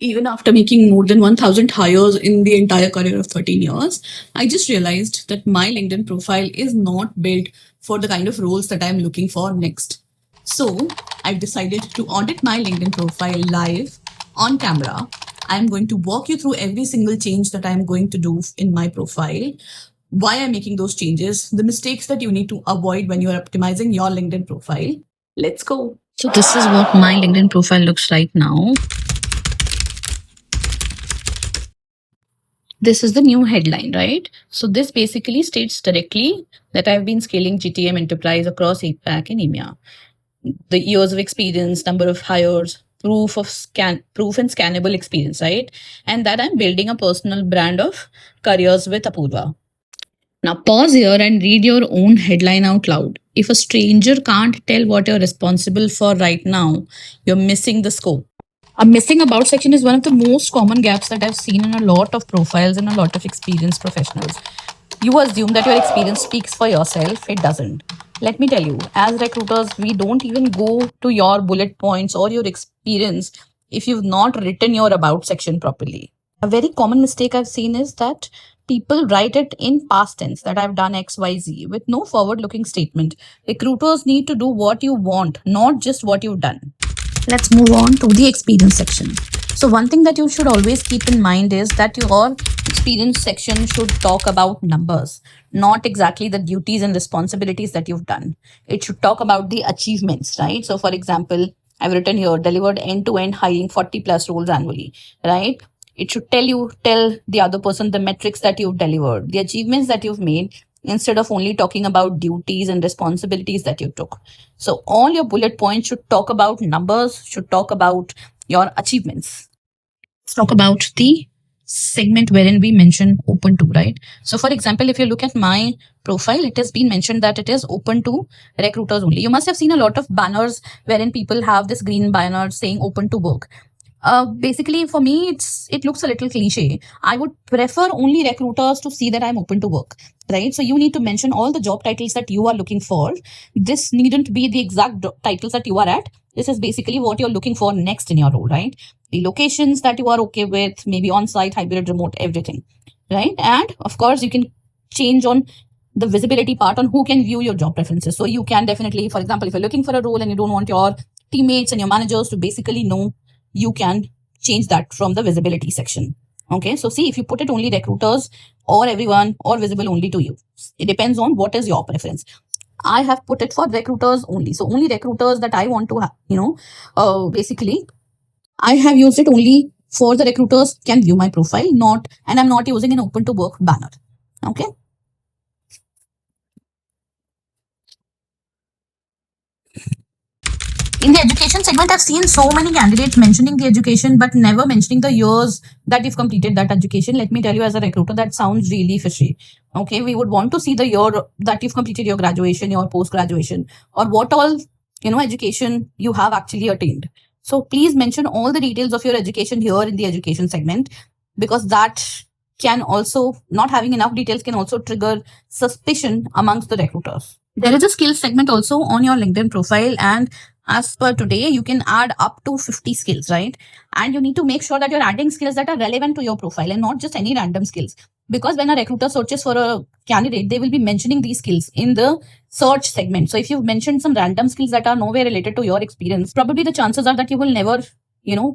Even after making more than 1,000 hires in the entire career of 13 years, I just realized that my LinkedIn profile is not built for the kind of roles that I'm looking for next. So I've decided to audit my LinkedIn profile live on camera. I'm going to walk you through every single change that I'm going to do in my profile, why I'm making those changes, the mistakes that you need to avoid when you're optimizing your LinkedIn profile. Let's go. So, this is what my LinkedIn profile looks like now. This is the new headline, right? So this basically states directly that I've been scaling GTM enterprise across APAC and EMEA. The years of experience, number of hires, proof and scannable experience, right? And that I'm building a personal brand of careers with Apurva. Now pause here and read your own headline out loud. If a stranger can't tell what you're responsible for right now, you're missing the scope. A missing about section is one of the most common gaps that I've seen in a lot of profiles and a lot of experienced professionals. You assume that your experience speaks for yourself. It doesn't. Let me tell you, as recruiters, we don't even go to your bullet points or your experience if you've not written your about section properly. A very common mistake I've seen is that people write it in past tense that I've done XYZ with no forward looking statement. Recruiters need to do what you want, not just what you've done. Let's move on to the experience section. So one thing that you should always keep in mind is that your experience section should talk about numbers, not exactly the duties and responsibilities that you've done. It should talk about the achievements, right? So for example, I've written here, delivered end-to-end hiring 40 plus roles annually, right? It should tell the other person the metrics that you've delivered, the achievements that you've made, instead of only talking about duties and responsibilities that you took. So all your bullet points should talk about numbers, should talk about your achievements. Let's talk about the segment wherein we mention open to, right? So for example, if you look at my profile, it has been mentioned that it is open to recruiters only. You must have seen a lot of banners wherein people have this green banner saying open to work. Basically, for me, it looks a little cliche. I would prefer only recruiters to see that I'm open to work, right? So you need to mention all the job titles that you are looking for. This needn't be the exact titles that you are at. This is basically what you're looking for next in your role, right? The locations that you are okay with, maybe on-site, hybrid, remote, everything, right? And of course, you can change on the visibility part on who can view your job preferences. So you can definitely, for example, if you're looking for a role and you don't want your teammates and your managers to basically know, you can change that from the visibility section. Okay, so see, if you put it only recruiters or everyone or visible only to you, it depends on what is your preference. I have put it for recruiters only. So only recruiters that I want to have, basically, I have used it only for the recruiters can view my profile, and I'm not using an open to work banner. Okay. In the education segment, I've seen so many candidates mentioning the education, but never mentioning the years that you've completed that education. Let me tell you, as a recruiter, that sounds really fishy. Okay, we would want to see the year that you've completed your graduation, your post graduation, or what all education you have actually attained. So please mention all the details of your education here in the education segment, because that can also, not having enough details can also trigger suspicion amongst the recruiters. There is a skills segment also on your LinkedIn profile, and as per today, you can add up to 50 skills, right? And you need to make sure that you're adding skills that are relevant to your profile and not just any random skills. Because when a recruiter searches for a candidate, they will be mentioning these skills in the search segment. So if you've mentioned some random skills that are nowhere related to your experience, probably the chances are that you will never,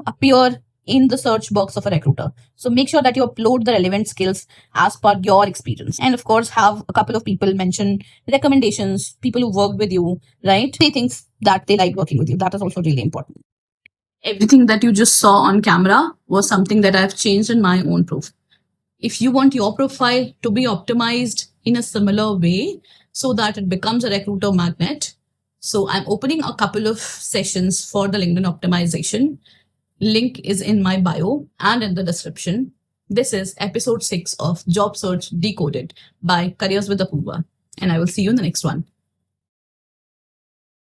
appear in the search box of a recruiter. So make sure that you upload the relevant skills as per your experience. And of course, have a couple of people mention recommendations, people who worked with you, right? Say things that they like working with you. That is also really important. Everything that you just saw on camera was something that I've changed in my own profile. If you want your profile to be optimized in a similar way so that it becomes a recruiter magnet, so I'm opening a couple of sessions for the LinkedIn optimization. Link is in my bio and in the description. This is episode 6 of Job Search Decoded by Careers with Apurva, and I will see you in the next one.